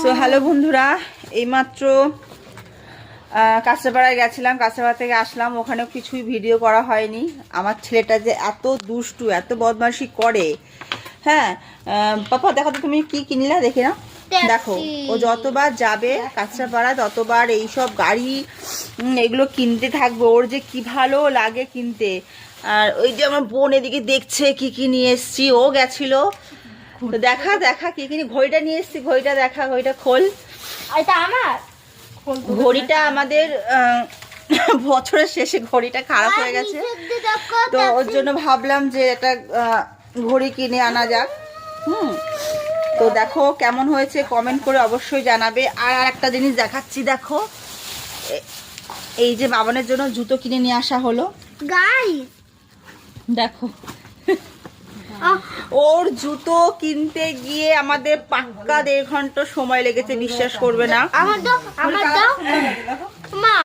So hello বন্ধুরা, এইমাত্র কাঁচরাপাড়ায় গেছিলাম। কাঁচরাপাড়া থেকে আসলাম, ওখানে কিছুই ভিডিও করা হয়নি। আমার ছেলেটা যে এত দুষ্টু, এত বদমাশি করে। হ্যাঁ পাপা, দেখো তো তুমি কি কিনলা, দেখে না। দেখো, ও যতবার যাবে কাঁচরাপাড়া ততবার এইসব গাড়ি এগুলো কিনতে থাকবে। ওর যে কি ভালো লাগে কিনতে। আর ওই যে আমার বোন এদিকে দেখছে কি কি নিয়ে এসছি। ও গেছিল, তো দেখা দেখা কি কিনি। ঘড়িটা নিয়ে এসছি, ঘড়িটা দেখা, ঘড়িটা খোল। এটা আমার ঘড়িটা আমাদের বছরের শেষে ঘড়িটা খারাপ হয়ে গেছে, তো ওর জন্য ভাবলাম যে একটা ঘড়ি কিনে আনা যাক। তো দেখো কেমন হয়েছে কমেন্ট করে অবশ্যই জানাবে। আর একটা জিনিস দেখাচ্ছি, দেখো এই যে বাবানের জন্য জুতো কিনে নিয়ে আসা হলো। গাইস দেখো, ওর জুতো কিনতে গিয়ে আমাদের পাক্কা 1.5 ঘন্টা সময় লেগেছে, বিশ্বাস করবে না। আমার তো